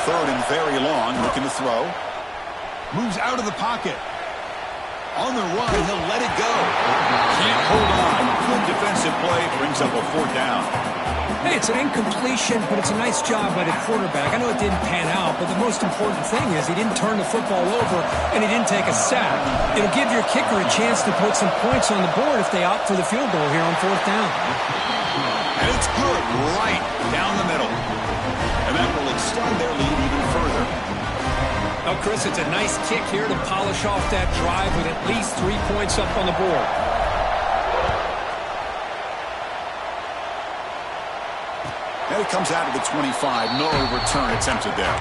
third and very long, looking to throw. Moves out of the pocket. On the run, he'll let it go. Can't hold on. Good defensive play, brings up a fourth down. Hey, it's an incompletion, but it's a nice job by the quarterback. I know it didn't pan out, but the most important thing is he didn't turn the football over and he didn't take a sack. It'll give your kicker a chance to put some points on the board if they opt for the field goal here on fourth down. And it's good right down the middle. And that will extend their lead even further. Oh, Chris, it's a nice kick here to polish off that drive with at least 3 points up on the board. And it comes out of the 25. No return attempted there.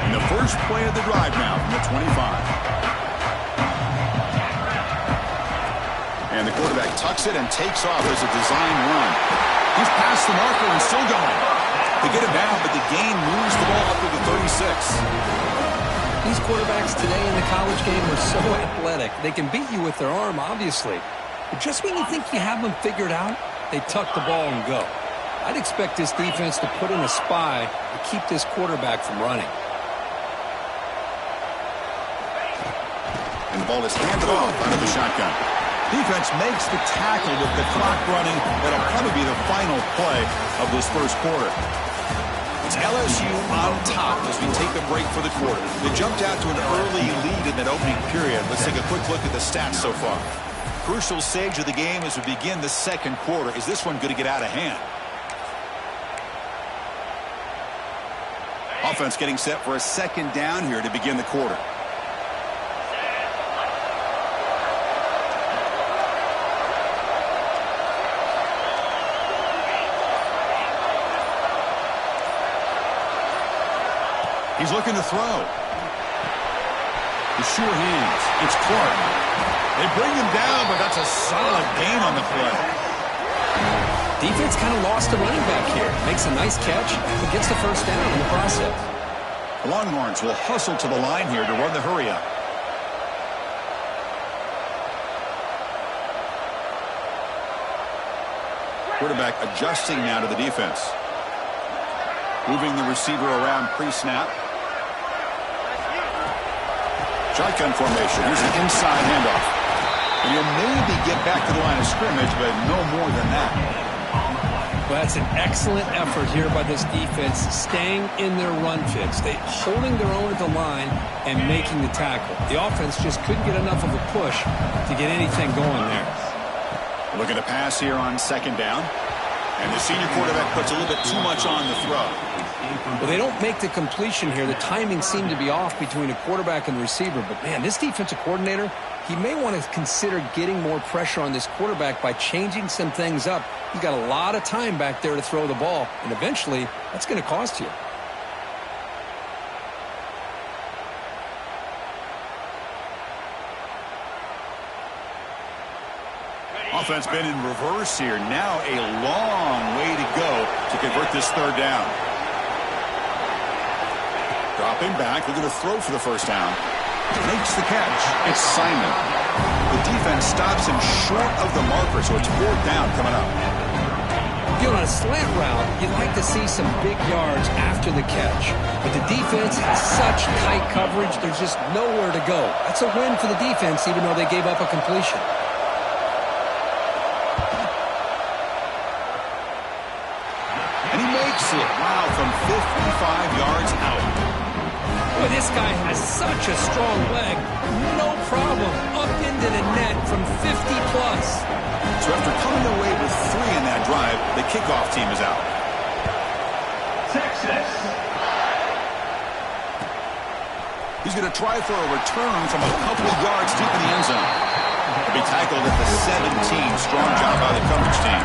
And the first play of the drive now from the 25. And the quarterback tucks it and takes off as a design run. He's past the marker and still going. They get him down, but the gain moves the ball up to the 36. These quarterbacks today in the college game are so athletic. They can beat you with their arm, obviously. But just when you think you have them figured out, they tuck the ball and go. I'd expect this defense to put in a spy to keep this quarterback from running. And the ball is handed off out of the shotgun. Defense makes the tackle with the clock running. That'll probably be the final play of this first quarter. It's LSU on top as we take a break for the quarter. They jumped out to an early lead in that opening period. Let's take a quick look at the stats so far. Crucial stage of the game as we begin the second quarter. Is this one going to get out of hand? Offense getting set for a second down here to begin the quarter. He's looking to throw. The sure hands. It's Clark. They bring him down, but that's a solid gain on the play. Defense kind of lost the running back here. Makes a nice catch, but gets the first down in the process. The Longhorns will hustle to the line here to run the hurry up. Quarterback adjusting now to the defense. Moving the receiver around pre-snap. Shotgun formation. Here's an inside handoff. And he'll maybe get back to the line of scrimmage, but no more than that. Well, that's an excellent effort here by this defense, staying in their run fix. They holding their own at the line and making the tackle. The offense just couldn't get enough of a push to get anything going there. Look at the pass here on second down. And the senior quarterback puts a little bit too much on the throw. Well, they don't make the completion here. The timing seemed to be off between a quarterback and receiver. But, man, this defensive coordinator, he may want to consider getting more pressure on this quarterback by changing some things up. He's got a lot of time back there to throw the ball. And eventually, that's going to cost you. Offense been in reverse here. Now a long way to go to convert this third down. Dropping back, looking to throw for the first down. Makes the catch. It's Simon. The defense stops him short of the marker, so it's fourth down coming up. You know, on a slant route, you'd like to see some big yards after the catch. But the defense has such tight coverage, there's just nowhere to go. That's a win for the defense, even though they gave up a completion. And he makes it. Wow, from 55 yards out. Well, this guy has such a strong leg. No problem. Up into the net from 50-plus. So after coming away with 3 in that drive, the kickoff team is out. Texas. He's going to try for a return from a couple of yards deep in the end zone. He'll be tackled at the 17. Strong job by the coverage team.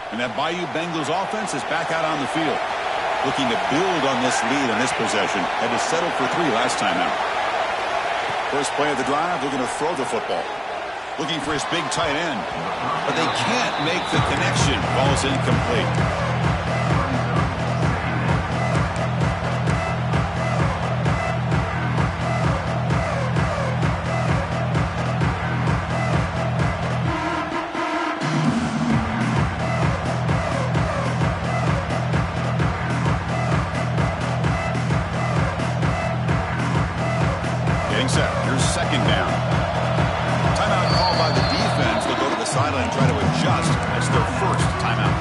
And that Bayou Bengals offense is back out on the field, looking to build on this lead in this possession. Had to settle for 3 last time out. First play of the drive, they're going to throw the football. looking for his big tight end. But they can't make the connection. Ball's incomplete. Set. Here's second down. Timeout called by the defense. They'll go to the sideline and try to adjust. That's their first timeout.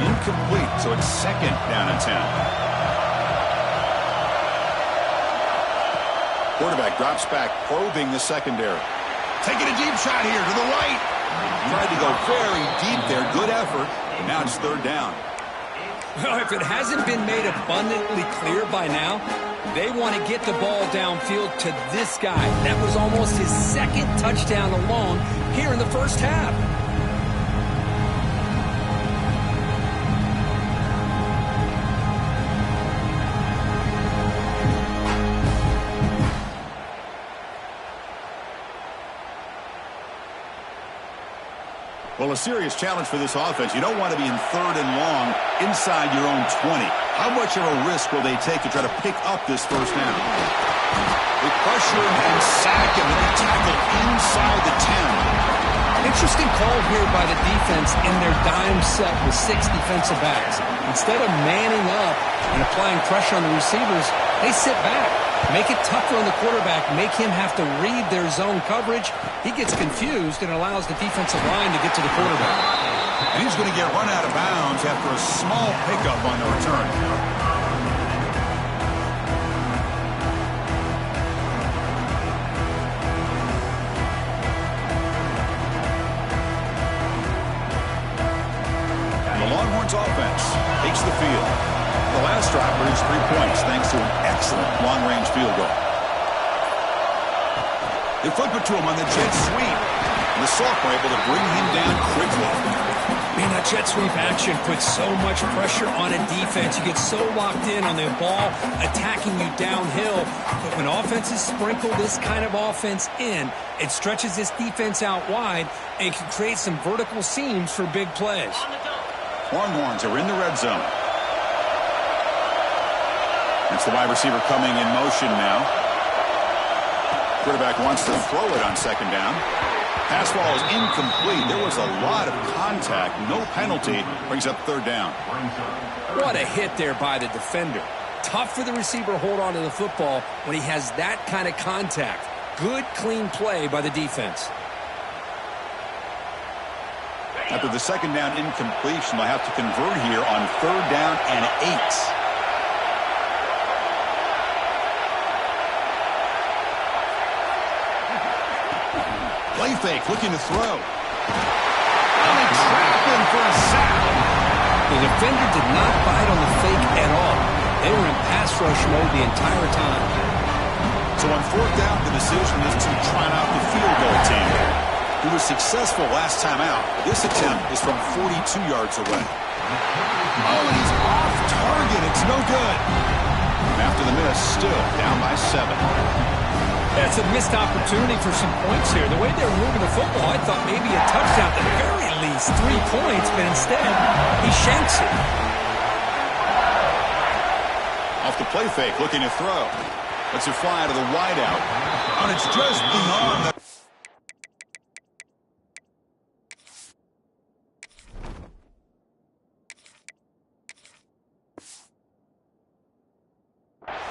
Incomplete, so it's second down and 10. Quarterback drops back, probing the secondary. Taking a deep shot here to the right. Tried to go very deep there. Good effort. And now it's third down. Well, if it hasn't been made abundantly clear by now, they want to get the ball downfield to this guy. That was almost his second touchdown alone here in the first half. Well, a serious challenge for this offense. You don't want to be in third and long inside your own 20. How much of a risk will they take to try to pick up this first down? They pressure him and sack him, and they tackle inside the 10. Interesting call here by the defense in their dime set with 6 defensive backs. Instead of manning up and applying pressure on the receivers, they sit back. Make it tougher on the quarterback. Make him have to read their zone coverage. He gets confused and allows the defensive line to get to the quarterback. And he's going to get run out of bounds after a small pickup on the return. And the Longhorns offense takes the field. The last drive produced 3 points thanks to an excellent long-range field goal. They flip it to him on the jet sweep. And the Salk were able to bring him down quickly. Man, that jet sweep action puts so much pressure on a defense. You get so locked in on the ball attacking you downhill. But when offenses sprinkle this kind of offense in, it stretches this defense out wide and can create some vertical seams for big plays. Longhorns are in the red zone. It's the wide receiver coming in motion now. Quarterback wants to throw it on second down. Pass ball is incomplete. There was a lot of contact. No penalty. Brings up third down. What a hit there by the defender. Tough for the receiver to hold on to the football when he has that kind of contact. Good, clean play by the defense. After the second down incompletion, they'll have to convert here on third down and 8. Play fake, looking to throw. And they trap him for a sack. The defender did not bite on the fake at all. They were in pass rush mode the entire time. So on fourth down, the decision is to try out the field goal team. He was successful last time out. This attempt is from 42 yards away. Oh, and he's off target. It's no good. And after the miss, still down by 7. That's a missed opportunity for some points here. The way they were moving the football, I thought maybe a touchdown at the very least, 3 points, but instead, he shanks it. Off the play fake, looking to throw. Lets it fly to the wideout. And it's just beyond the...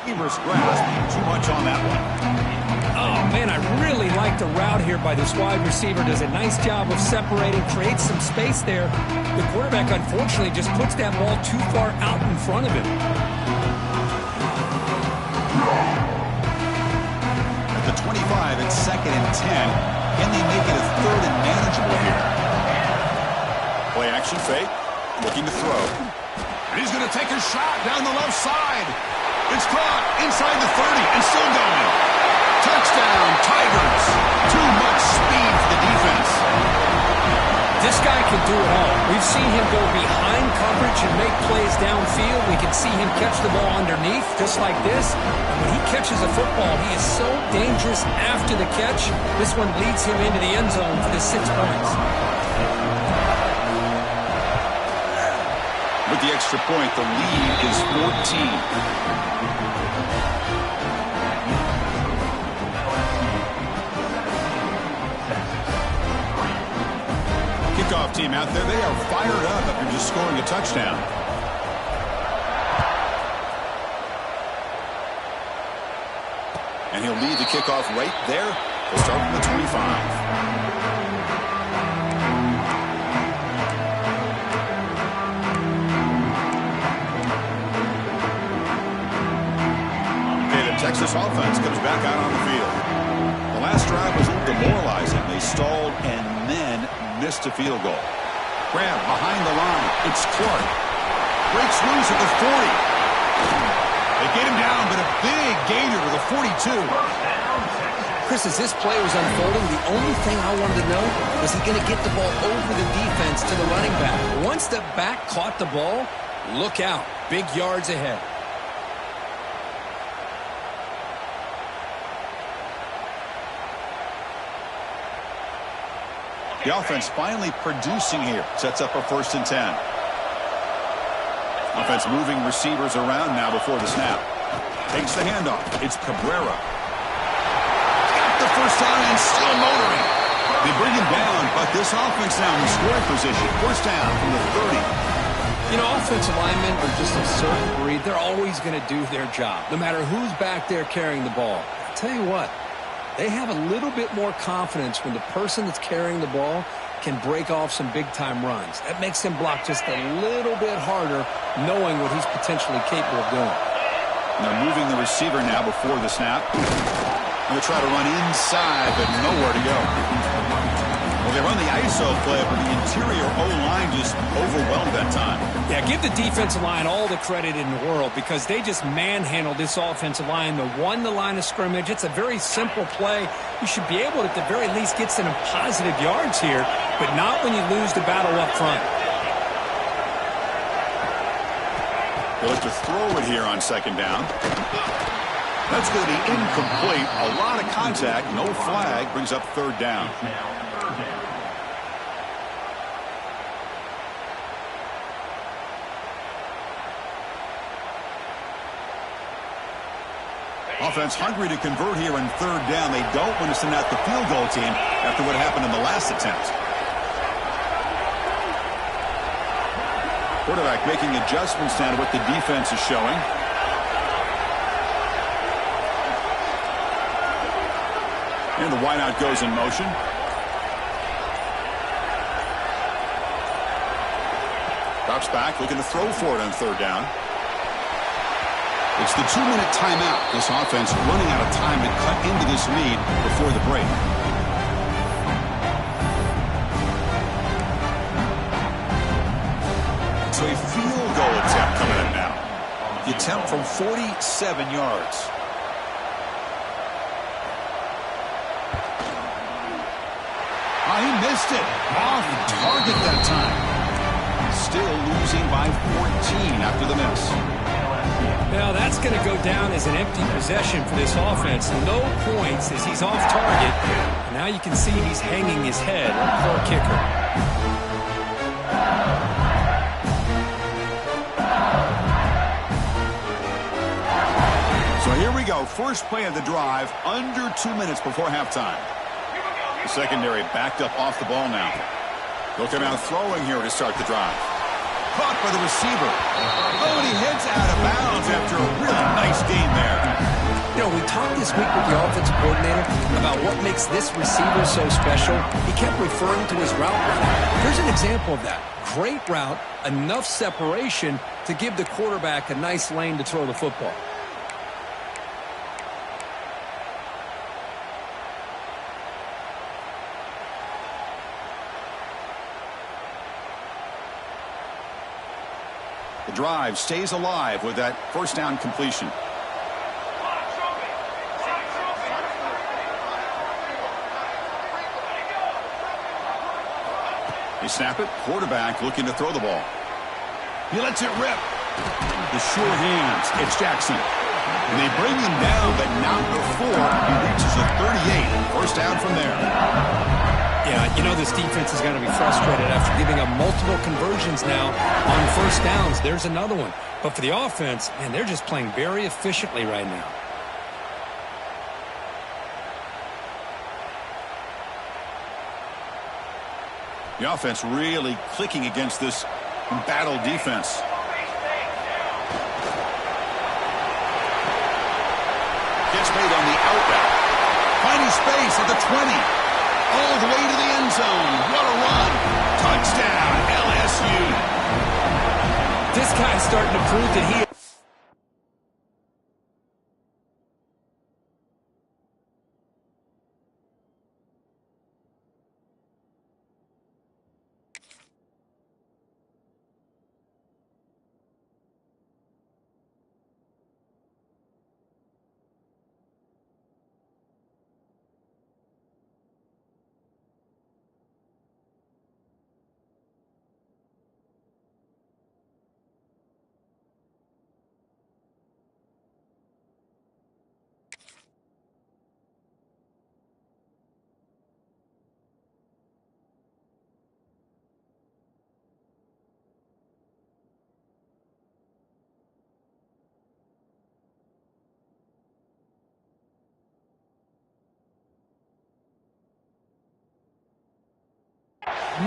Receiver's grasp, too much on that one. Oh, man, I really like the route here by this wide receiver. Does a nice job of separating, creates some space there. The quarterback, unfortunately, just puts that ball too far out in front of him. At the 25, it's second and 10. Can they make it a third and manageable here? Play action fake, looking to throw. And he's going to take a shot down the left side. It's caught inside the 30 and still going. Touchdown, Tigers. Too much speed for the defense. This guy can do it all. We've seen him go behind coverage and make plays downfield. We can see him catch the ball underneath, just like this. And when he catches a football, he is so dangerous after the catch. This one leads him into the end zone for the 6 points. With the extra point, the lead is 14. Kickoff team out there, they are fired up after just scoring a touchdown. And he'll lead the kickoff right there. He'll start from the 25. Texas offense comes back out on the field. The last drive was a little demoralizing. They stalled and then missed a field goal. Grab behind the line. It's Clark. Breaks loose at the 40. They get him down, but a big gainer to the 42. Chris, as this play was unfolding, the only thing I wanted to know was he going to get the ball over the defense to the running back. Once the back caught the ball, look out. Big yards ahead. The offense finally producing here. Sets up a 1st and 10. Offense moving receivers around now before the snap. Takes the handoff. It's Cabrera. Got the first down and still motoring. They bring him down, but this offense now in scoring position. 1st down from the 30. You know, offensive linemen are just a certain breed. They're always going to do their job, no matter who's back there carrying the ball. I'll tell you what. They have a little bit more confidence when the person that's carrying the ball can break off some big-time runs. That makes him block just a little bit harder, knowing what he's potentially capable of doing. And they're moving the receiver now before the snap. And they try to run inside, but nowhere to go. Well, they run the ISO play, but the interior O-line just overwhelmed that time. Yeah, give the defensive line all the credit in the world because they just manhandled this offensive line. They won the line of scrimmage. It's a very simple play. You should be able to, at the very least, get some positive yards here, but not when you lose the battle up front. They look to throw it here on 2nd down. That's going to be incomplete. A lot of contact, no flag, brings up 3rd down. Offense hungry to convert here on 3rd down. They don't want to send out the field goal team after what happened in the last attempt. Quarterback making adjustments now to what the defense is showing. And the wideout goes in motion. Drops back, looking to throw for it on 3rd down. It's the 2-minute timeout. This offense running out of time to cut into this lead before the break. So a field goal attempt coming in now. The attempt from 47 yards. Oh, he missed it. Off target that time. Still losing by 14 after the miss. Now that's going to go down as an empty possession for this offense. No points as he's off target. Now you can see he's hanging his head. Poor kicker. So here we go. First play of the drive, under 2 minutes before halftime. The secondary backed up off the ball now. They'll come out throwing here to start the drive. Caught by the receiver. Oh, and he heads out of bounds after a really nice game there. You know, we talked this week with the offensive coordinator about what makes this receiver so special. He kept referring to his route running. Here's an example of that. Great route, enough separation to give the quarterback a nice lane to throw the football. The drive stays alive with that 1st down completion. They snap it. Quarterback looking to throw the ball. He lets it rip. The sure hands. It's Jackson. And they bring him down, but not before he reaches a 38. First down from there. Yeah, you know this defense is going to be frustrated after giving up multiple conversions now on first downs. There's another one. But for the offense, man, they're just playing very efficiently right now. The offense really clicking against this embattled defense. Gets made on the out route. Finding space at the 20. All the way to the end zone. What a run. Touchdown, LSU. This guy's starting to prove that he...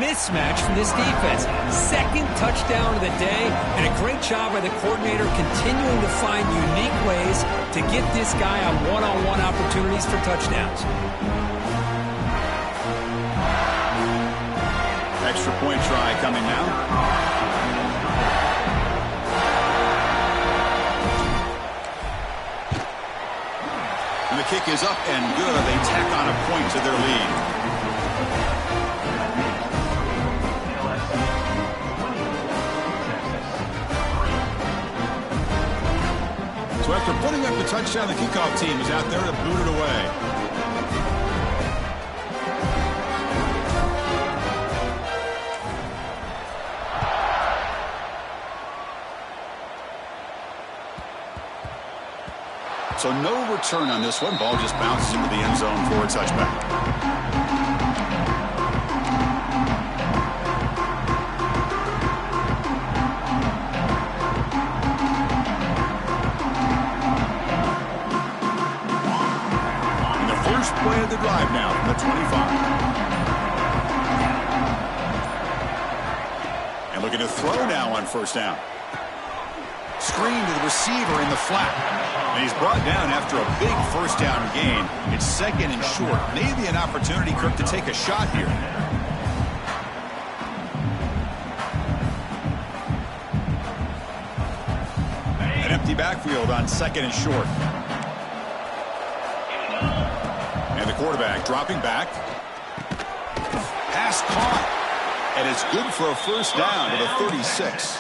mismatch from this defense. Second touchdown of the day, and a great job by the coordinator continuing to find unique ways to get this guy on one-on-one opportunities for touchdowns. Extra point try coming now. And the kick is up and good. They tack on a point to their lead. So after putting up the touchdown, the kickoff team is out there to boot it away. So no return on this one. Ball just bounces into the end zone for a touchback. Play of the drive now from the 25. And looking to throw now on first down. Screen to the receiver in the flat. And he's brought down after a big first down gain. It's second and short. Maybe an opportunity, Kirk, to take a shot here. An empty backfield on second and short. And the quarterback dropping back. Pass caught. And it's good for a first down to the 36.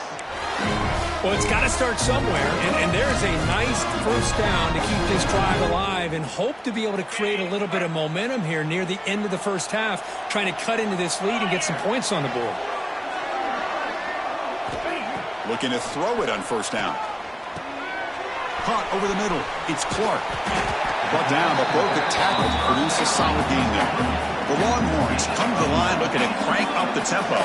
Well, it's got to start somewhere, and there's a nice first down to keep this drive alive and hope to be able to create a little bit of momentum here near the end of the first half, trying to cut into this lead and get some points on the board. Looking to throw it on first down. Caught over the middle. It's Clark. Brought down, but broke a tackle to produce a solid gain there. The Longhorns come to the line looking to crank up the tempo.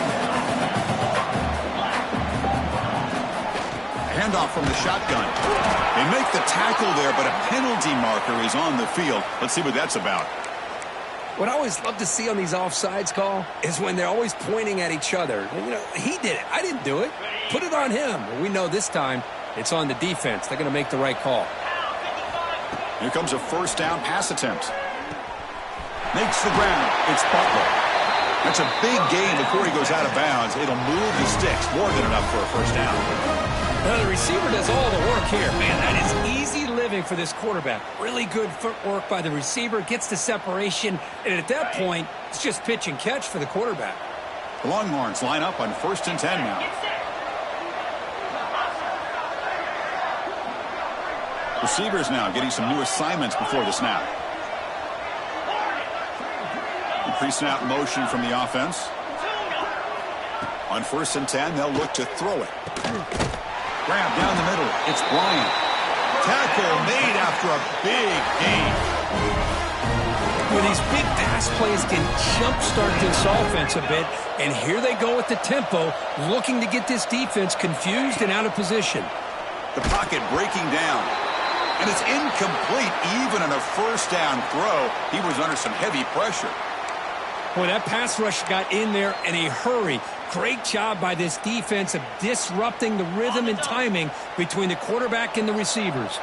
Handoff from the shotgun. They make the tackle there, but a penalty marker is on the field. Let's see what that's about. What I always love to see on these offsides call is when they're always pointing at each other. And, you know, he did it. I didn't do it. Put it on him. Well, we know this time it's on the defense. They're going to make the right call. Here comes a first down pass attempt. Makes the ground. It's Butler. That's a big gain before he goes out of bounds. It'll move the sticks. More than enough for a first down. Now, the receiver does all the work here. Man, that is easy living for this quarterback. Really good footwork by the receiver. Gets the separation. And at that point, it's just pitch and catch for the quarterback. The Longhorns line up on 1st and 10 now. Receivers now getting some new assignments before the snap. Pre-snap motion from the offense. On 1st and 10, they'll look to throw it. Grab down the middle. It's Bryant. Tackle made after a big gain. Well, these big pass plays can jumpstart this offense a bit, and here they go with the tempo, looking to get this defense confused and out of position. The pocket breaking down, and it's incomplete. Even on a 1st down throw, he was under some heavy pressure. Well, that pass rush got in there in a hurry. Great job by this defense of disrupting the rhythm and timing between the quarterback and the receivers.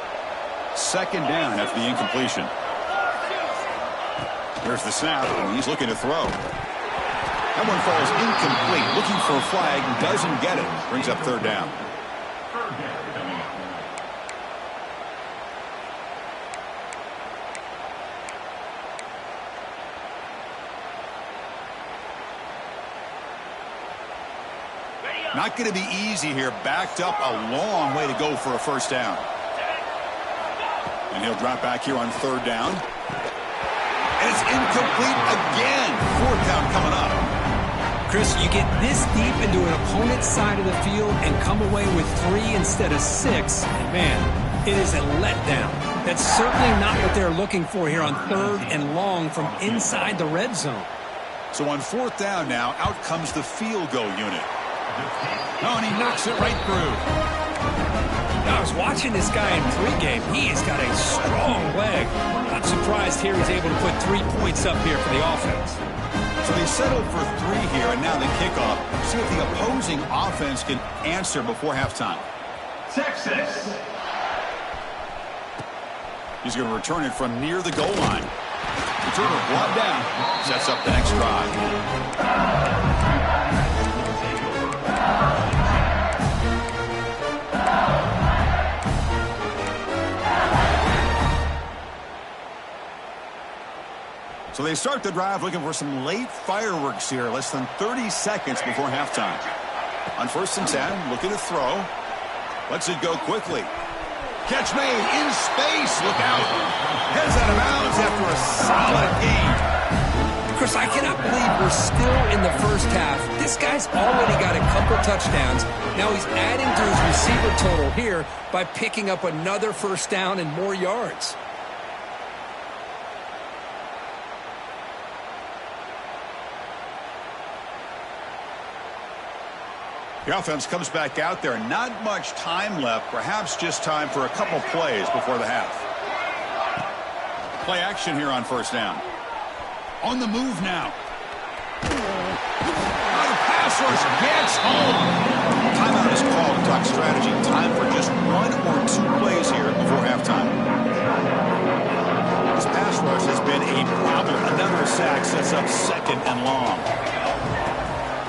2nd down after the incompletion. There's the snap, and he's looking to throw. That one falls incomplete. Looking for a flag, doesn't get it. Brings up 3rd down. Not going to be easy here. Backed up a long way to go for a 1st down. And he'll drop back here on 3rd down. And it's incomplete again. 4th down coming up. Chris, you get this deep into an opponent's side of the field and come away with 3 instead of 6. And man, it is a letdown. That's certainly not what they're looking for here on 3rd and long from inside the red zone. So on 4th down now, out comes the field goal unit. Oh, and he knocks it right through. Now, I was watching this guy in pregame. He has got a strong leg. Not surprised here he's able to put 3 points up here for the offense. So they settled for 3 here, and now the kickoff. See if the opposing offense can answer before halftime. Texas. He's going to return it from near the goal line. Returner brought down. Sets up the next drive. So they start the drive looking for some late fireworks here, less than 30 seconds before halftime. On 1st and 10, looking to throw. Lets it go quickly. Catch made in space. Look out. Heads out of bounds after a solid gain. Chris, I cannot believe we're still in the 1st half. This guy's already got a couple touchdowns. Now he's adding to his receiver total here by picking up another 1st down and more yards. The offense comes back out there. Not much time left. Perhaps just time for a couple plays before the half. Play action here on 1st down. On the move now. The pass rush gets home. Timeout is called to talk strategy. Time for just 1 or 2 plays here before halftime. This pass rush has been a problem. Another sack sets up 2nd and long.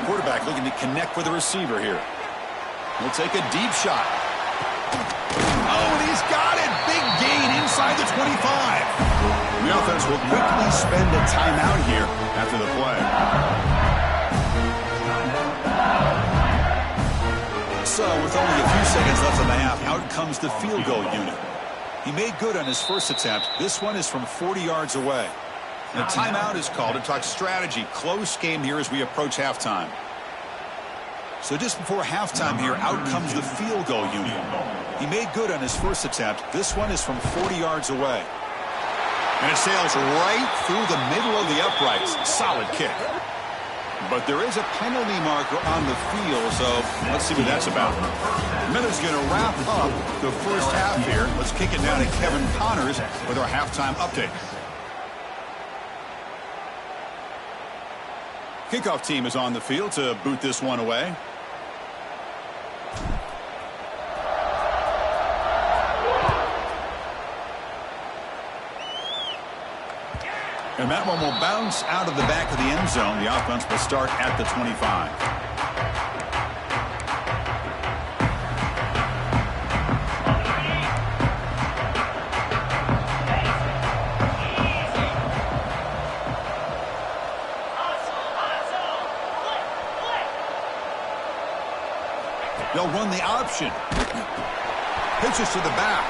Quarterback looking to connect with the receiver here. He'll take a deep shot. Oh, and he's got it. Big gain inside the 25. The offense will quickly spend a timeout here after the play. So with only a few seconds left in the half, out comes the field goal unit. He made good on his 1st attempt. This one is from 40 yards away. And a timeout is called to talk strategy. Close game here as we approach halftime. So just before halftime here, out comes the field goal unit. He made good on his 1st attempt. This one is from 40 yards away. And it sails right through the middle of the uprights. Solid kick. But there is a penalty marker on the field, so let's see what that's about. Miller's going to wrap up the 1st half here. Let's kick it down to Kevin Connors with our halftime update. Kickoff team is on the field to boot this one away. And that one will bounce out of the back of the end zone. The offense will start at the 25. They'll run the option. Pitches to the back.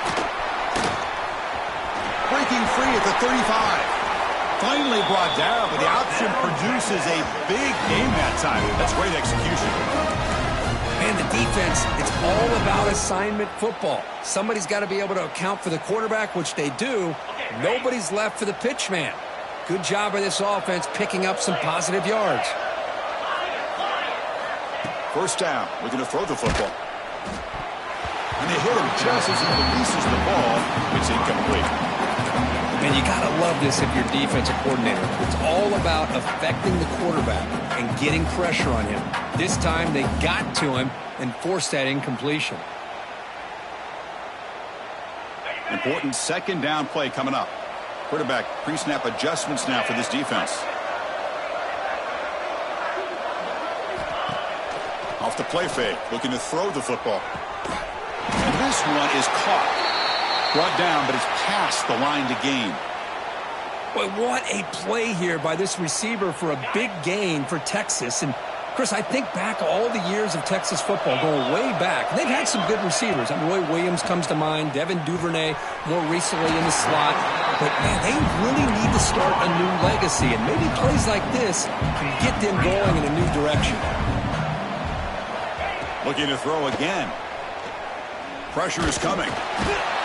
Breaking free at the 35. Finally brought down, but the option produces a big game that time. That's great execution. Man, the defense, it's all about assignment football. Somebody's got to be able to account for the quarterback, which they do. Nobody's left for the pitch man. Good job by this offense picking up some positive yards. First down, looking to throw the football. And they hit him just as he releases the ball. It's incomplete. Man, you got to love this if you're defensive coordinator. It's all about affecting the quarterback and getting pressure on him. This time they got to him and forced that incompletion. Important second down play coming up. Quarterback pre-snap adjustments now for this defense. Off the play fake, looking to throw the football. And this one is caught. Brought down, but it's past the line to gain. Boy, what a play here by this receiver for a big gain for Texas. And, Chris, I think back all the years of Texas football, going way back. They've had some good receivers. Roy Williams comes to mind, Devin Duvernay more recently in the slot. But, man, they really need to start a new legacy. And maybe plays like this can get them going in a new direction. Looking to throw again. Pressure is coming.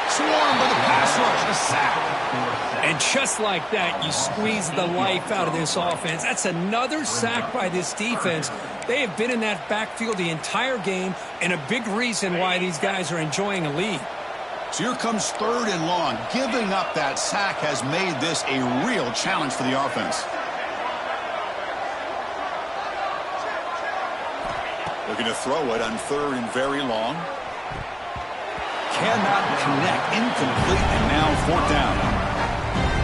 Swarmed by the pass rush, a sack. And just like that, you squeeze the life out of this offense. That's another sack by this defense. They have been in that backfield the entire game, and a big reason why these guys are enjoying a lead. So here comes third and long. Giving up that sack has made this a real challenge for the offense. Looking to throw it on third and very long. Cannot connect, incomplete, and now fourth down.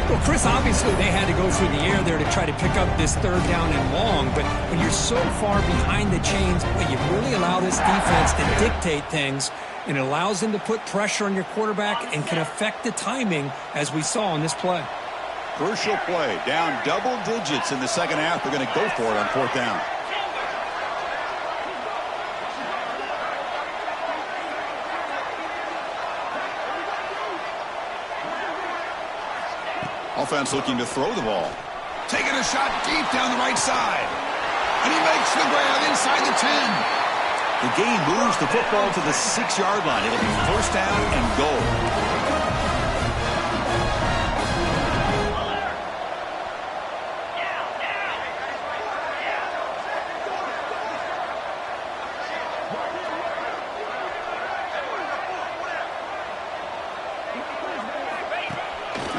Well, Chris, obviously they had to go through the air there to try to pick up this third down and long, but when you're so far behind the chains, well, you really allow this defense to dictate things, and it allows them to put pressure on your quarterback and can affect the timing, as we saw on this play. Crucial play, down double digits in the second half. They're going to go for it on fourth down. Offense looking to throw the ball. Taking a shot deep down the right side. And he makes the grab inside the 10. The gain moves the football to the 6-yard line. It'll be first down and goal.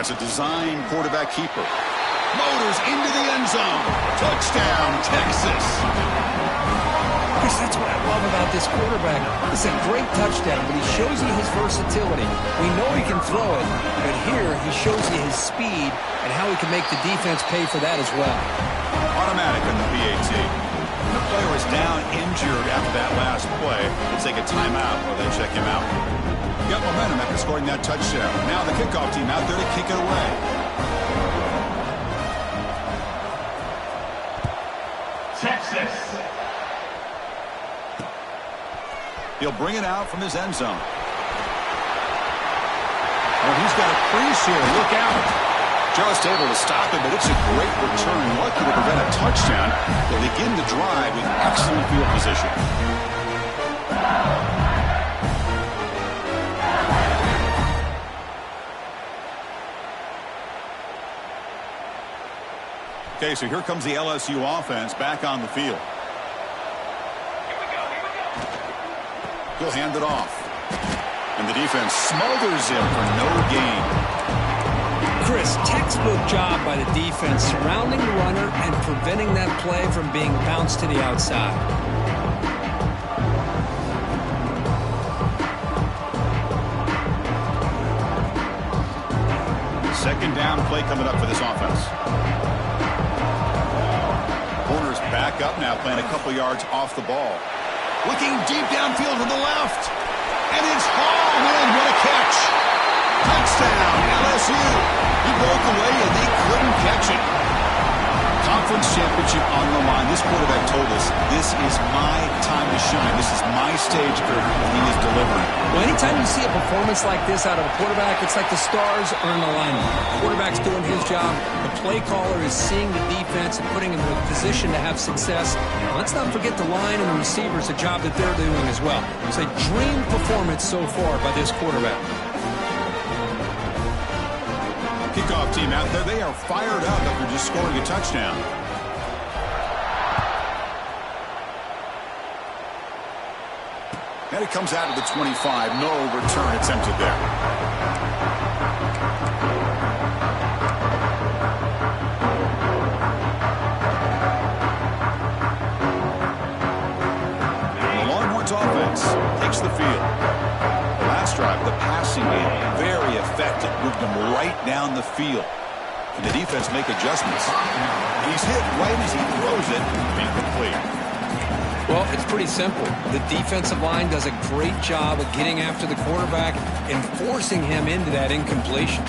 That's a design quarterback keeper. Motors into the end zone. Touchdown, Texas. Chris, that's what I love about this quarterback. It's a great touchdown, but he shows you his versatility. We know he can throw it, but here he shows you his speed and how he can make the defense pay for that as well. Automatic on the PAT. The player is down injured after that last play. They take a timeout while they check him out. Got momentum after scoring that touchdown. Now the kickoff team out there to kick it away. Texas. He'll bring it out from his end zone. Oh, he's got a crease here. Look out. Just able to stop it, but it's a great return. Lucky to prevent a touchdown. They'll begin the drive with excellent field position. Okay, so here comes the LSU offense back on the field. He'll hand it off. And the defense smothers him for no gain. Chris, textbook job by the defense surrounding the runner and preventing that play from being bounced to the outside. Second down play coming up for this offense. Corner's back up now, playing a couple yards off the ball. Looking deep downfield to the left. And it's hauled in. What a catch. Touchdown, LSU. He broke away and they couldn't catch it. Conference championship on the line. This quarterback told us, this is my time to shine. This is my stage, Kurt, and he is delivering. Well, anytime you see a performance like this out of a quarterback, it's like the stars are in alignment. The quarterback's doing his job. The play caller is seeing the defense and putting him in a position to have success. Now, let's not forget the line and the receivers, the job that they're doing as well. It's a dream performance so far by this quarterback. Kickoff team out there, they are fired up after just scoring a touchdown. And it comes out of the 25. No return attempted there. The Longhorns offense takes the field. Last drive, the passing game, very effective. Moved them right down the field. Can the defense make adjustments? He's hit right as he throws it. Incomplete. Well, it's pretty simple. The defensive line does a great job of getting after the quarterback and forcing him into that incompletion.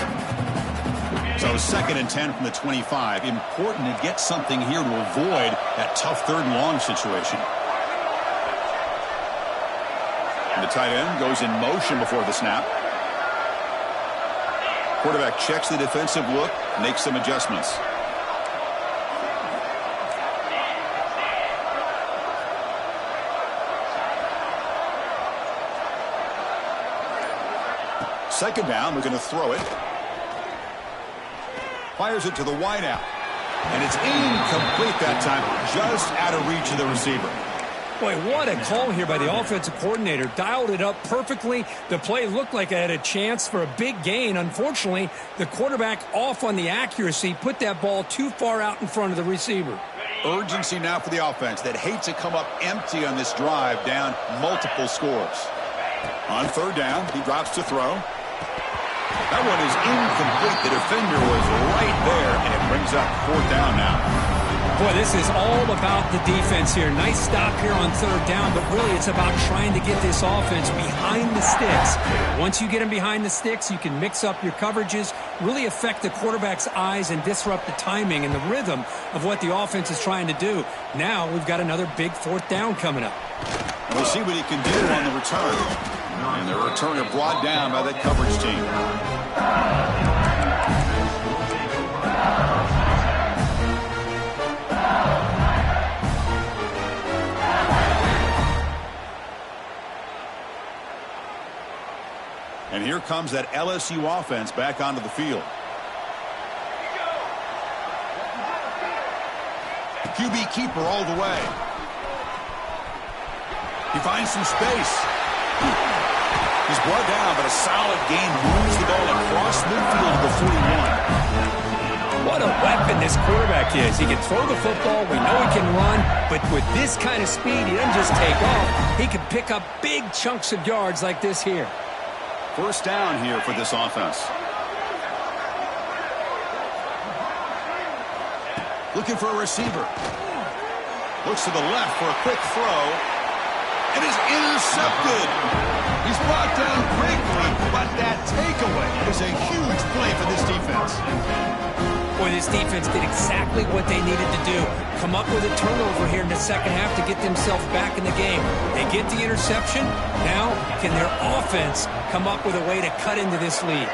So 2nd and 10 from the 25. Important to get something here to avoid that tough 3rd and long situation. And the tight end goes in motion before the snap. Quarterback checks the defensive look, makes some adjustments. Second down, we're going to throw it. Fires it to the wideout. And it's incomplete that time, just out of reach of the receiver. Boy, what a call here by the offensive coordinator. Dialed it up perfectly. The play looked like it had a chance for a big gain. Unfortunately, the quarterback off on the accuracy, put that ball too far out in front of the receiver. Urgency now for the offense that hates to come up empty on this drive, down multiple scores. On 3rd down, he drops to throw. That one is incomplete. The defender was right there, and it brings up 4th down now. Boy, this is all about the defense here. Nice stop here on 3rd down, but really it's about trying to get this offense behind the sticks. Once you get them behind the sticks, you can mix up your coverages, really affect the quarterback's eyes and disrupt the timing and the rhythm of what the offense is trying to do. Now we've got another big 4th down coming up. And we'll see what he can do on the return. And the returner brought down by that coverage team. And here comes that LSU offense back onto the field. QB keeper all the way. He finds some space. He's brought down, but a solid gain moves the ball across midfield to the 41. What a weapon this quarterback is. He can throw the football. We know he can run. But with this kind of speed, he doesn't just take off. He can pick up big chunks of yards like this here. 1st down here for this offense. Looking for a receiver. Looks to the left for a quick throw. And is intercepted. He's brought down quickly, but that takeaway is a huge play for this defense. Boy, this defense did exactly what they needed to do. Come up with a turnover here in the 2nd half to get themselves back in the game. They get the interception. Now, can their offense come up with a way to cut into this lead?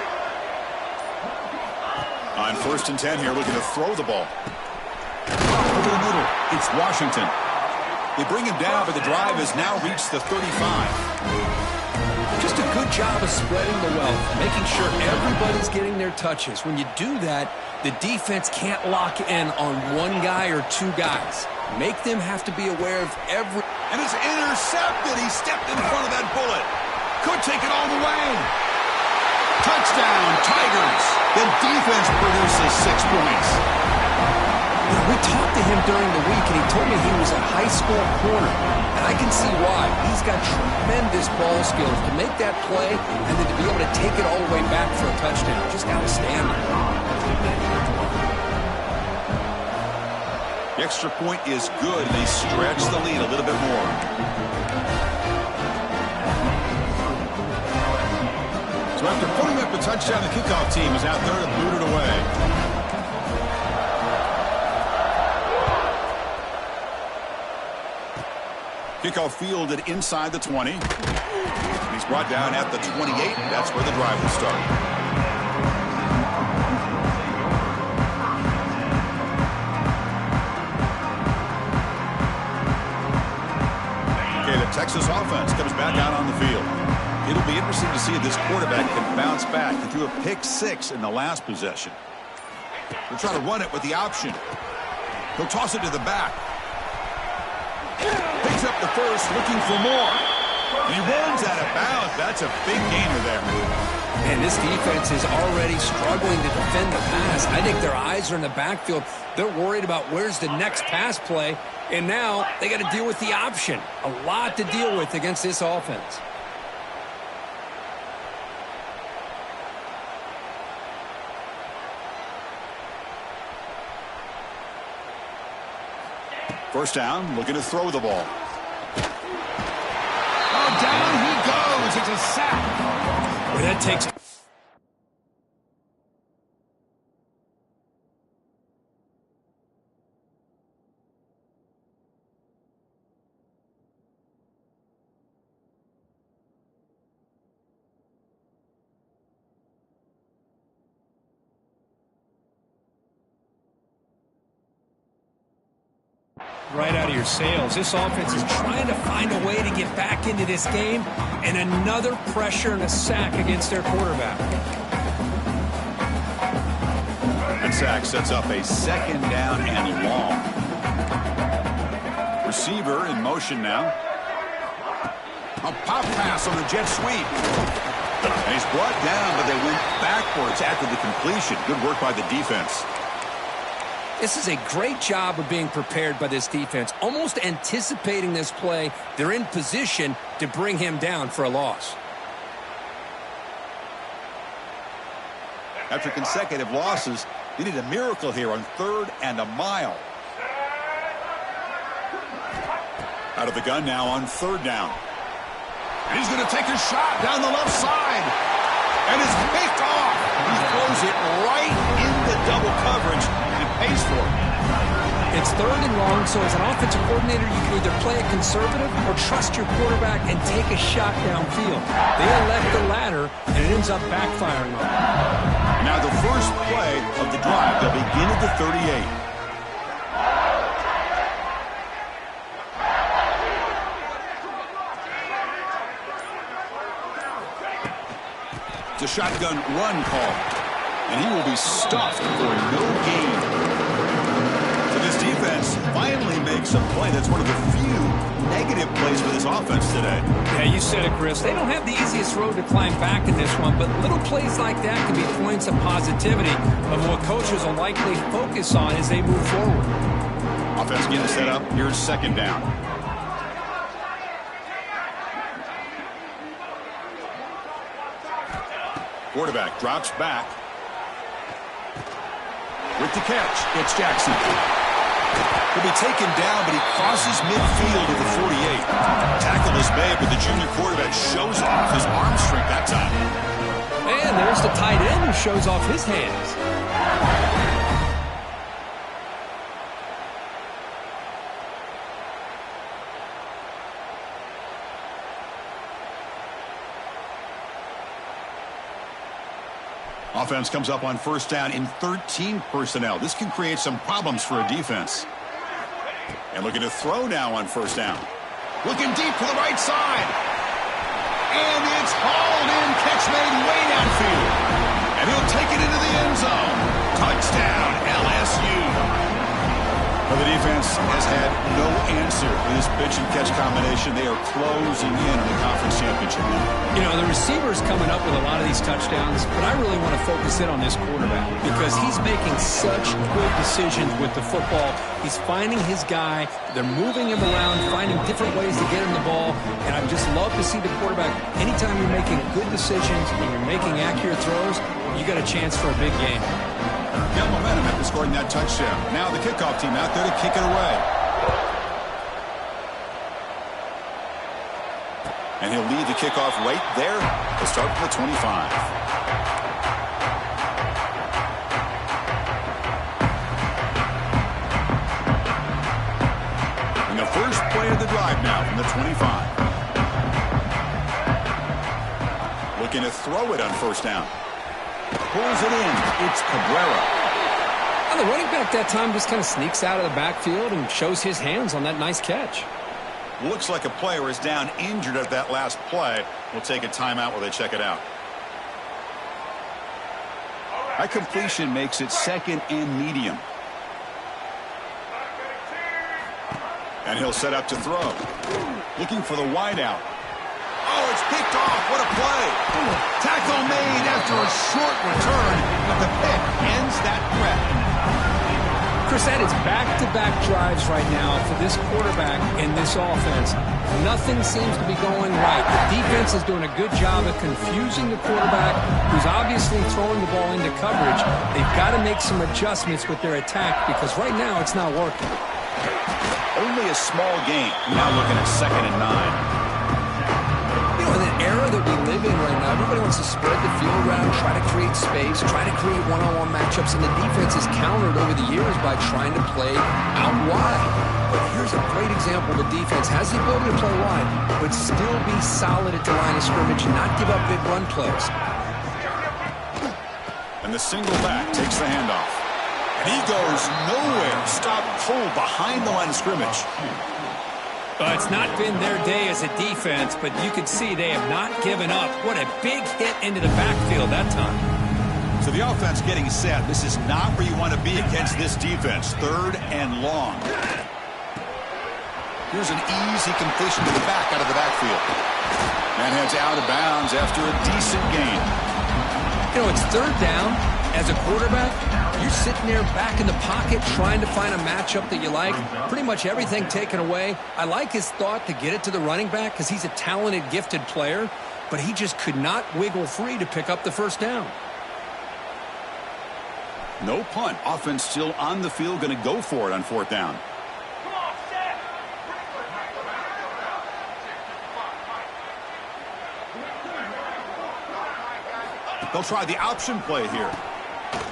On 1st and 10 here, looking to throw the ball. Over the middle, it's Washington. They bring him down, but the drive has now reached the 35. Just a good job of spreading the wealth, making sure everybody's getting their touches. When you do that, the defense can't lock in on one guy or 2 guys. Make them have to be aware of every... And it's intercepted. He stepped in front of that bullet. Could take it all the way. Touchdown, Tigers. The defense produces 6 points. We talked to him during the week, and he told me he was a high school corner. And I can see why. He's got tremendous ball skills to make that play and then to be able to take it all the way back for a touchdown. Just outstanding. The extra point is good, and they stretch the lead a little bit more. So after putting up a touchdown, the kickoff team is out there to boot it away. Kickoff fielded inside the 20. He's brought down at the 28. That's where the drive will start. Okay, the Texas offense comes back out on the field. It'll be interesting to see if this quarterback can bounce back. He threw a pick 6 in the last possession. He'll try to run it with the option. He'll toss it to the back. Picks up the first, looking for more. And he runs out of bounds. That's a big gainer there. And this defense is already struggling to defend the pass. I think their eyes are in the backfield. They're worried about where's the next pass play. And now they got to deal with the option. A lot to deal with against this offense. First down, looking to throw the ball. Oh, down he goes. It's a sack. Well, that takes... right out of your sails. This offense is trying to find a way to get back into this game, and another pressure and a sack against their quarterback. That sack sets up a second down and long. Receiver in motion now. A pop pass on the jet sweep. And he's brought down, but they went backwards after the completion. Good work by the defense. This is a great job of being prepared by this defense. Almost anticipating this play, they're in position to bring him down for a loss. After consecutive losses, they need a miracle here on 3rd and a mile. Out of the gun now on 3rd down. And he's going to take a shot down the left side. And it's picked off. He throws it right into double coverage. Pays for it. It's 3rd and long, so as an offensive coordinator, you can either play it conservative or trust your quarterback and take a shot downfield. They elect the latter, and it ends up backfiring on them. Now the first play of the drive, they'll begin at the 38. It's a shotgun run call, and he will be stuffed for no gain. This defense finally makes a play. That's one of the few negative plays for this offense today. Yeah, you said it, Chris. They don't have the easiest road to climb back in this one, but little plays like that can be points of positivity of what coaches will likely focus on as they move forward. Offense getting set up. Here's 2nd down. Quarterback drops back. With the catch, it's Jackson. He'll be taken down, but he crosses midfield at the 48. Tackle is made, but the junior quarterback shows off his arm strength that time. And there's the tight end who shows off his hands. Offense comes up on 1st down in 13 personnel. This can create some problems for a defense. And looking to throw now on 1st down. Looking deep to the right side. And it's hauled in. Catch made way downfield. And he'll take it into the end zone. Touchdown, LSU. Well, the defense has had no answer for this pitch and catch combination. They are closing in on the conference championship now. You know, the receiver's coming up with a lot of these touchdowns, but I really want to focus in on this quarterback because he's making such good decisions with the football. He's finding his guy. They're moving him around, finding different ways to get him the ball, and I just love to see the quarterback. Anytime you're making good decisions and you're making accurate throws, you got a chance for a big game. Got momentum after scoring that touchdown. Now the kickoff team out there to kick it away. And he'll lead the kickoff right there to start from the 25. And the first play of the drive now from the 25. Looking to throw it on first down. Pulls it in. It's Cabrera. And the running back that time just kind of sneaks out of the backfield and shows his hands on that nice catch. Looks like a player is down injured at that last play. We'll take a timeout while they check it out. That completion makes it second and medium. And he'll set up to throw. Looking for the wideout. Oh, it's picked off. What a play. Tackle made after a short return, but the pick ends that threat. Chris, that is back-to-back drives right now for this quarterback and this offense. Nothing seems to be going right. The defense is doing a good job of confusing the quarterback, who's obviously throwing the ball into coverage. They've got to make some adjustments with their attack because right now it's not working. Only a small gain. Now looking at 2nd and 9. You know, in the era that we live in right now, everybody wants to spread the field around, try to create space, try to create one-on-one matchups, and the defense is countered over the years by trying to play out wide. But here's a great example. The defense has the ability to play wide, but still be solid at the line of scrimmage and not give up big run plays. And the single back takes the handoff. And he goes nowhere. Stop cold behind the line of scrimmage. It's not been their day as a defense, but you can see they have not given up. What a big hit into the backfield that time. So the offense getting set. This is not where you want to be against this defense. 3rd and long. Here's an easy completion to the back out of the backfield. And heads out of bounds after a decent gain. You know, it's 3rd down. As a quarterback, you're sitting there back in the pocket trying to find a matchup that you like. Pretty much everything taken away. I like his thought to get it to the running back because he's a talented, gifted player, but he just could not wiggle free to pick up the first down. No punt. Offense still on the field, going to go for it on 4th down. They'll try the option play here.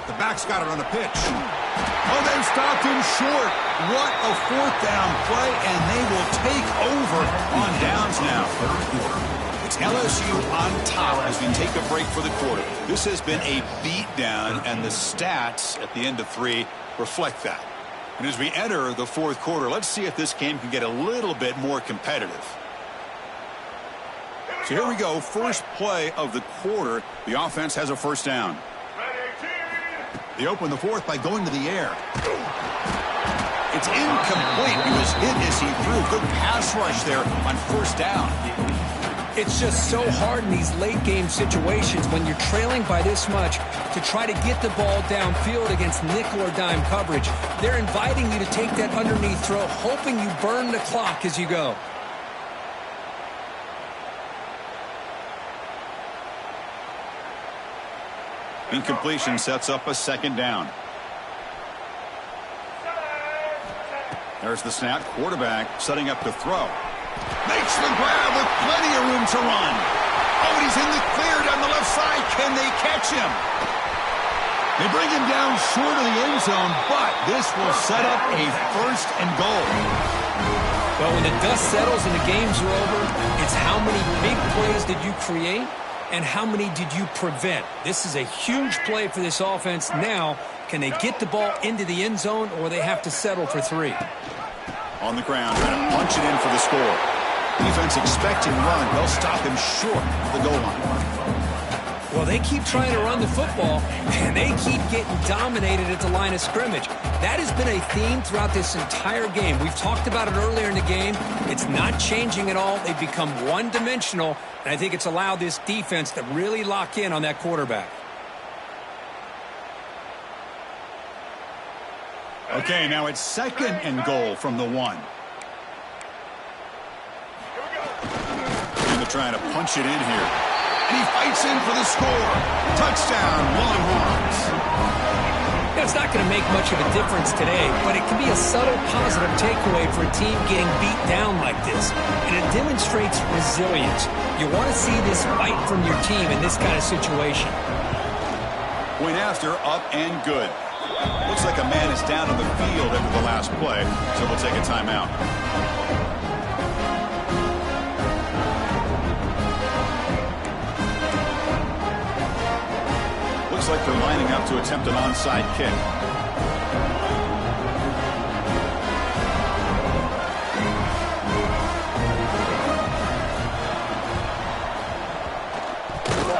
The back's got it on the pitch. Oh, they've stopped him short. What a 4th down play, and they will take over on downs now. It's LSU on top as we take a break for the quarter. This has been a beatdown, and the stats at the end of 3 reflect that. And as we enter the 4th quarter, let's see if this game can get a little bit more competitive. So here we go, first play of the quarter. The offense has a first down. They open the 4th by going to the air. It's incomplete. He was hit as he threw. Good pass rush there on first down. It's just so hard in these late game situations when you're trailing by this much to try to get the ball downfield against nickel or dime coverage. They're inviting you to take that underneath throw, hoping you burn the clock as you go. Incompletion sets up a 2nd down. There's the snap. Quarterback setting up to throw. Makes the grab with plenty of room to run. Oh, and he's in the clear down the left side. Can they catch him? They bring him down short of the end zone, but this will set up a 1st and goal. Well, when the dust settles and the games are over, it's how many big plays did you create and how many did you prevent? This is a huge play for this offense. Now, can they get the ball into the end zone or they have to settle for 3? On the ground, trying to punch it in for the score. Defense expecting run. They'll stop him short of the goal line. Well, they keep trying to run the football, and they keep getting dominated at the line of scrimmage. That has been a theme throughout this entire game. We've talked about it earlier in the game. It's not changing at all. They've become one-dimensional, and I think it's allowed this defense to really lock in on that quarterback. Okay, now it's 2nd and goal from the 1. And they're trying to punch it in here. And he fights in for the score. Touchdown, Longhorns. It's not going to make much of a difference today, but it can be a subtle positive takeaway for a team getting beat down like this. And it demonstrates resilience. You want to see this fight from your team in this kind of situation. Point after, up and good. Looks like a man is down on the field after the last play, so we'll take a timeout. attempt an onside kick.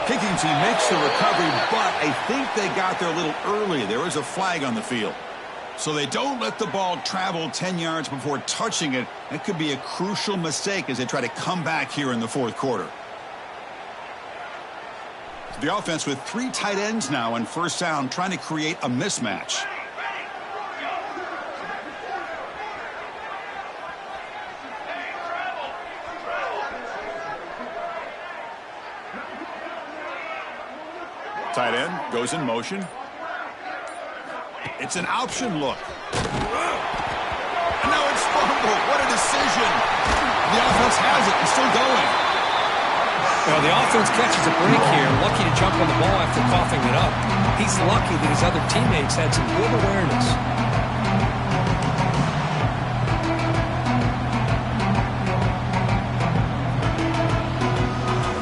Kicking team makes the recovery, but I think they got there a little early. There is a flag on the field. So they don't let the ball travel 10 yards before touching it. That could be a crucial mistake as they try to come back here in the fourth quarter. The offense with 3 tight ends now in first down, trying to create a mismatch. Tight end goes in motion. It's an option look. And now it's fumbled. What a decision. The offense has it and still going. Well, the offense catches a break here. Lucky to jump on the ball after coughing it up. He's lucky that his other teammates had some good awareness.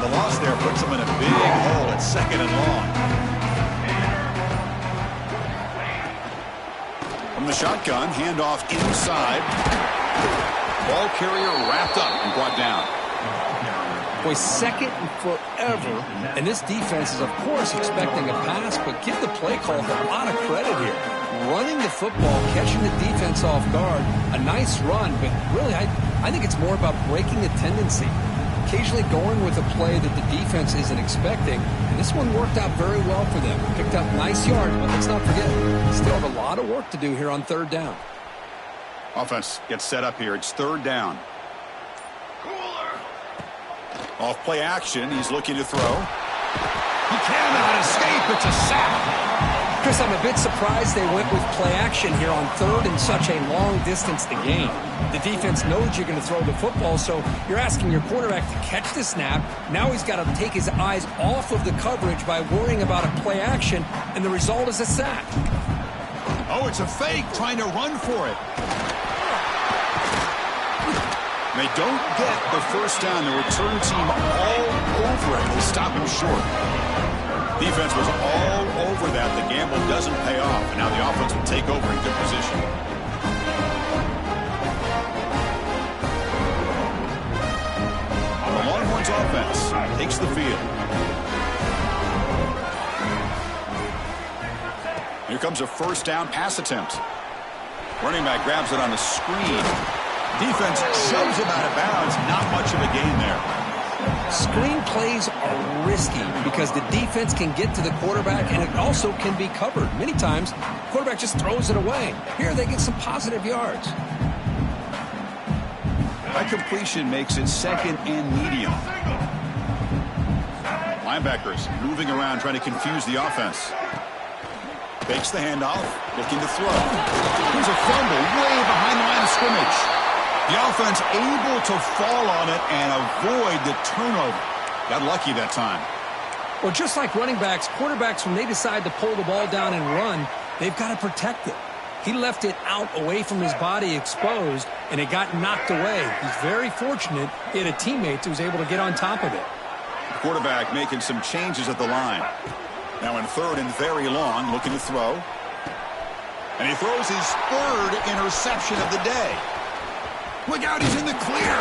The loss there puts him in a big hole at second and long. From the shotgun, handoff inside. Ball carrier wrapped up and brought down. Boy, second and forever, and this defense is, of course, expecting a pass, but give the play call a lot of credit here. Running the football, catching the defense off guard, a nice run, but really, I think it's more about breaking a tendency. Occasionally going with a play that the defense isn't expecting, and this one worked out very well for them. Picked up nice yards, but let's not forget, still have a lot of work to do here on third down. Offense gets set up here. It's third down. Off play action. He's looking to throw. He cannot escape. It's a sack. Chris, I'm a bit surprised they went with play action here on third and such a long distance to gain. The defense knows you're going to throw the football, so you're asking your quarterback to catch the snap. Now he's got to take his eyes off of the coverage by worrying about a play action, and the result is a sack. Oh, it's a fake, trying to run for it. They don't get the first down. The return team all over it. They stop him short. Defense was all over that. The gamble doesn't pay off. And now the offense will take over in good position. The Longhorns offense takes the field. Here comes a first down pass attempt. Running back grabs it on the screen. Defense shoves him out of bounds. Not much of a gain there. Screen plays are risky because the defense can get to the quarterback, and it also can be covered. Many times, the quarterback just throws it away. Here, they get some positive yards. That completion makes it second and medium. Linebackers moving around, trying to confuse the offense. Fakes the handoff, looking to throw. Here's a fumble way behind the line of scrimmage. The offense able to fall on it and avoid the turnover. Got lucky that time. Well, just like running backs, quarterbacks, when they decide to pull the ball down and run, they've got to protect it. He left it out away from his body exposed, and it got knocked away. He's very fortunate he had a teammate who was able to get on top of it. The quarterback making some changes at the line. Now in third and very long, looking to throw. And he throws his third interception of the day. Look out, he's in the clear.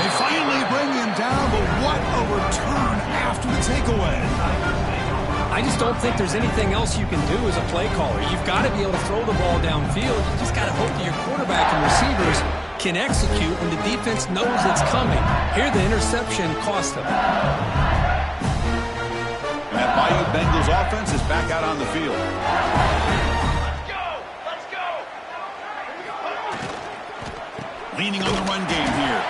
They finally bring him down, but what a return after the takeaway. I just don't think there's anything else you can do as a play caller. You've got to be able to throw the ball downfield. You just got to hope that your quarterback and receivers can execute when the defense knows it's coming. Here, the interception cost them. And that Bayou Bengals offense is back out on the field. Leaning on the run game here.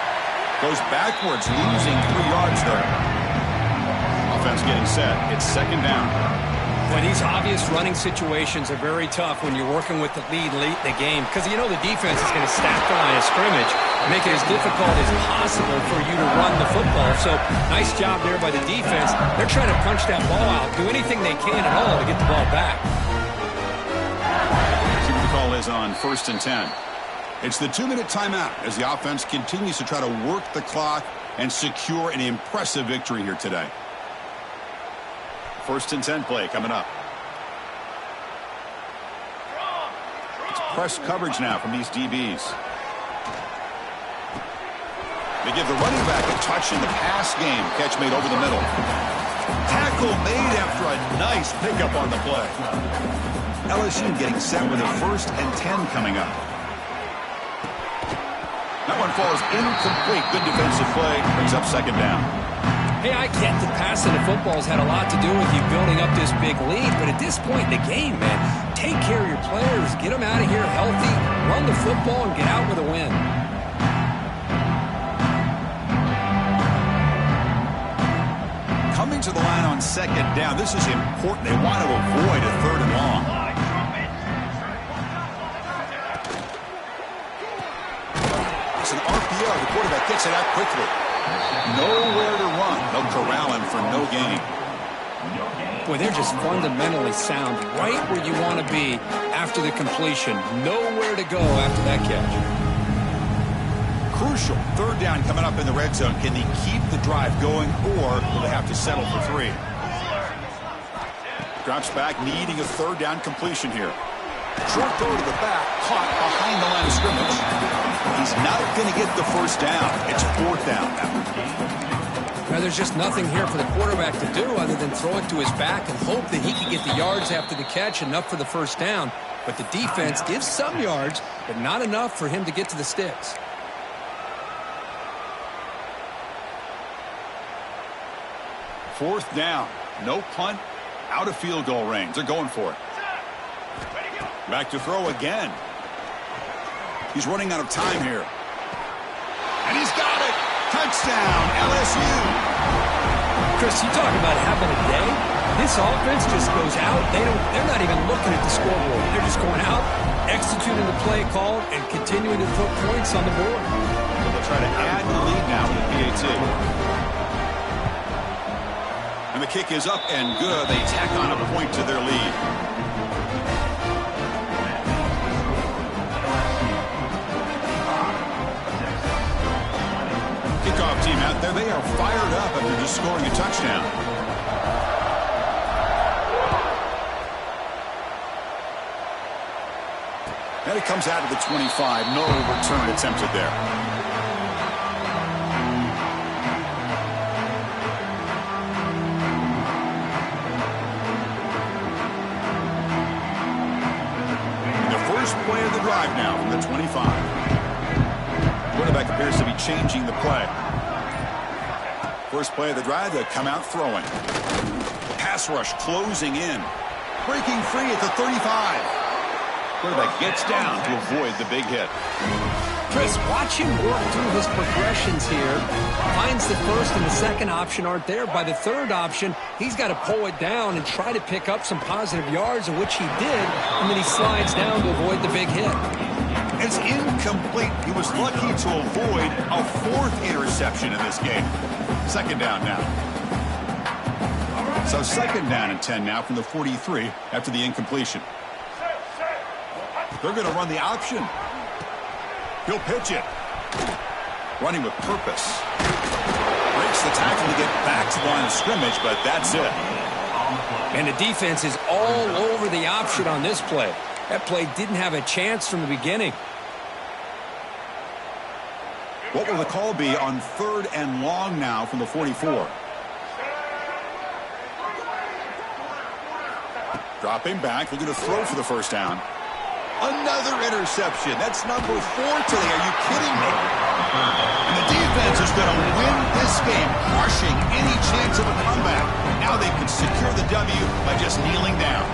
Goes backwards, losing 3 yards there. Offense getting set. It's second down. Well, these obvious running situations are very tough when you're working with the lead late in the game because you know the defense is going to stack the line of scrimmage, make it as difficult as possible for you to run the football. So nice job there by the defense. They're trying to punch that ball out, do anything they can at all to get the ball back. See what the call is on 1st and 10. It's the 2-minute timeout as the offense continues to try to work the clock and secure an impressive victory here today. 1st and 10 play coming up. press coverage now from these DBs. They give the running back a touch in the pass game. Catch made over the middle. Tackle made after a nice pickup on the play. LSU getting set with a 1st and 10 coming up. That one falls incomplete. Good defensive play. Brings up 2nd down. Hey, I get that passing the football's had a lot to do with you building up this big lead, but at this point in the game, man, take care of your players. Get them out of here healthy, run the football, and get out with a win. Coming to the line on 2nd down. This is important. They want to avoid a 3rd and long. It's an RPO. The quarterback gets it out quickly. Nowhere to run. They'll corral him for no gain. Boy, they're just fundamentally sound. Right where you want to be after the completion. Nowhere to go after that catch. Crucial 3rd down coming up in the red zone. Can they keep the drive going, or will they have to settle for 3? Drops back, needing a 3rd down completion here. Short throw to the back, caught behind the line of scrimmage. He's not going to get the 1st down. It's 4th down now. Now, there's just nothing here for the quarterback to do other than throw it to his back and hope that he can get the yards after the catch, enough for the 1st down. But the defense gives some yards, but not enough for him to get to the sticks. Fourth down. No punt. Out of field goal range. They're going for it. Back to throw again. He's running out of time here. And he's got it. Touchdown, LSU. Chris, you talk about having a day. This offense just goes out. They're not even looking at the scoreboard. They're just going out, executing the play call, and continuing to put points on the board. So they'll try to add the lead now with the PAT. And the kick is up and good. They tack on a point to their lead. Kickoff team out there. They are fired up after just scoring a touchdown. And it comes out of the 25. No return attempted there. Play of the drive now from the 25. Quarterback appears to be changing the play. First play of the drive, they come out throwing. Pass rush closing in. Breaking free at the 35. Quarterback gets down to avoid the big hit. Chris, watch him work through his progressions here. Finds the 1st and the 2nd option aren't there. By the 3rd option, he's got to pull it down and try to pick up some positive yards, in which he did, and then he slides down to avoid the big hit. It's incomplete. He was lucky to avoid a 4th interception in this game. 2nd down now. So 2nd down and 10 now from the 43 after the incompletion. They're going to run the option. He'll pitch it. Running with purpose. Breaks the tackle to get back to the line of scrimmage, but that's it. And the defense is all over the option on this play. That play didn't have a chance from the beginning. What will the call be on 3rd and long now from the 44? Dropping back, looking to throw for the 1st down. Another interception. That's number 4 today. Are you kidding me? And the defense is going to win this game, crushing any chance of a comeback. Now they can secure the W by just kneeling down.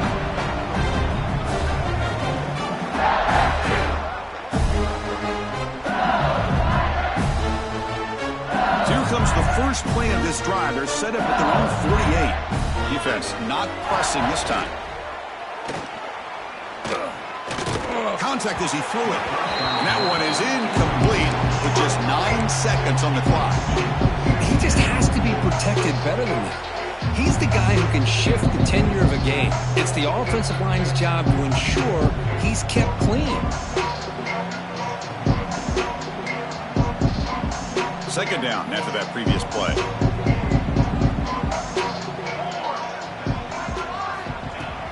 So here comes the first play of this drive. They're set up at their own 48. Defense not pressing this time. Contact as he threw it. And that one is incomplete with just 9 seconds on the clock. He just has to be protected better than that. He's the guy who can shift the tenure of a game. It's the offensive line's job to ensure he's kept clean. 2nd down after that previous play.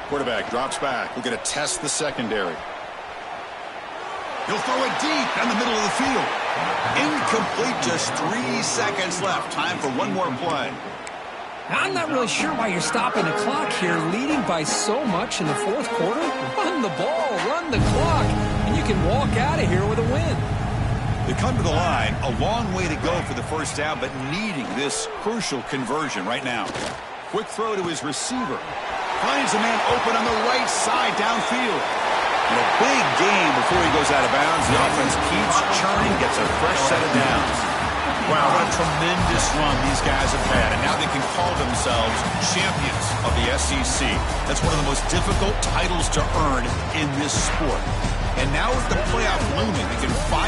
Quarterback drops back. We're going to test the secondary. He'll throw it deep down the middle of the field. Incomplete, just 3 seconds left. Time for one more play. I'm not really sure why you're stopping the clock here, leading by so much in the fourth quarter. Run the ball, run the clock, and you can walk out of here with a win. They come to the line, a long way to go for the first down, but needing this crucial conversion right now. Quick throw to his receiver. Finds a man open on the right side downfield. And a big gain before he goes out of bounds. The offense keeps churning, gets a fresh set of downs. Wow, what a tremendous run these guys have had. And now they can call themselves champions of the SEC. That's one of the most difficult titles to earn in this sport. And now with the playoff looming, they can finally